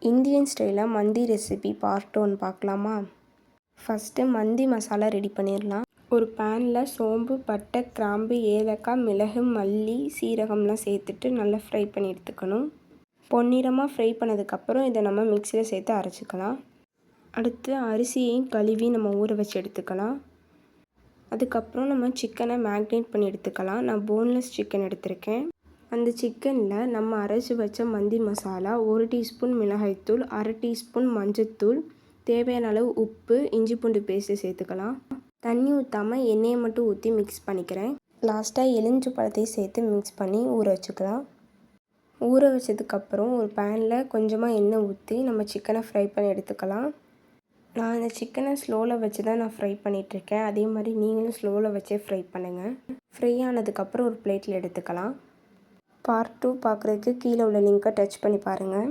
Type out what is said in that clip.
Indian ஸ்டைலில் மந்தி recipe part 1 பார்க்கலாமா? ஃபஸ்ட்டு மந்தி மசாலா ரெடி பண்ணிடலாம். ஒரு பேனில் சோம்பு, பட்டை, கிராம்பு, ஏலக்காய், மிளகு, மல்லி, சீரகம்லாம் சேர்த்துட்டு நல்லா ஃப்ரை பண்ணி எடுத்துக்கணும். பொன்னிறமாக ஃப்ரை பண்ணதுக்கப்புறம் இதை நம்ம மிக்சியில் சேர்த்து அரைச்சிக்கலாம். அடுத்து அரிசியையும் கழுவி நம்ம ஊற வச்சு எடுத்துக்கலாம். அதுக்கப்புறம் நம்ம சிக்கனை மேக்னேட் பண்ணி எடுத்துக்கலாம். நான் போன்லெஸ் சிக்கன் எடுத்திருக்கேன். அந்த சிக்கனில் நம்ம அரைச்சி வச்ச மந்தி மசாலா, 1 டீஸ்பூன் மிளகாய்த்தூள், 1/2 டீஸ்பூன் மஞ்சத்தூள், தேவையான அளவு உப்பு, இஞ்சி பூண்டு பேஸ்ட்டு சேர்த்துக்கலாம். தண்ணி ஊற்றாமல் எண்ணெயை மட்டும் ஊற்றி மிக்ஸ் பண்ணிக்கிறேன். லாஸ்ட்டாக எலுமிச்சை பழத்தையும் சேர்த்து மிக்ஸ் பண்ணி ஊற வச்சுக்கலாம். ஊற வச்சதுக்கப்புறம் ஒரு பேனில் கொஞ்சமாக எண்ணெய் ஊற்றி நம்ம சிக்கனை ஃப்ரை பண்ணி எடுத்துக்கலாம். நான் இந்த சிக்கனை ஸ்லோவில் வச்சு தான் நான் ஃப்ரை பண்ணிகிட்ருக்கேன். அதே மாதிரி நீங்களும் ஸ்லோவில் வச்சே ஃப்ரை பண்ணுங்கள். ஃப்ரை ஆனதுக்கப்புறம் ஒரு பிளேட்டில் எடுத்துக்கலாம். பார்ட் 2 பார்க்குறதுக்கு கீழே உள்ள லிங்க்கை டச் பண்ணி பாருங்கள்.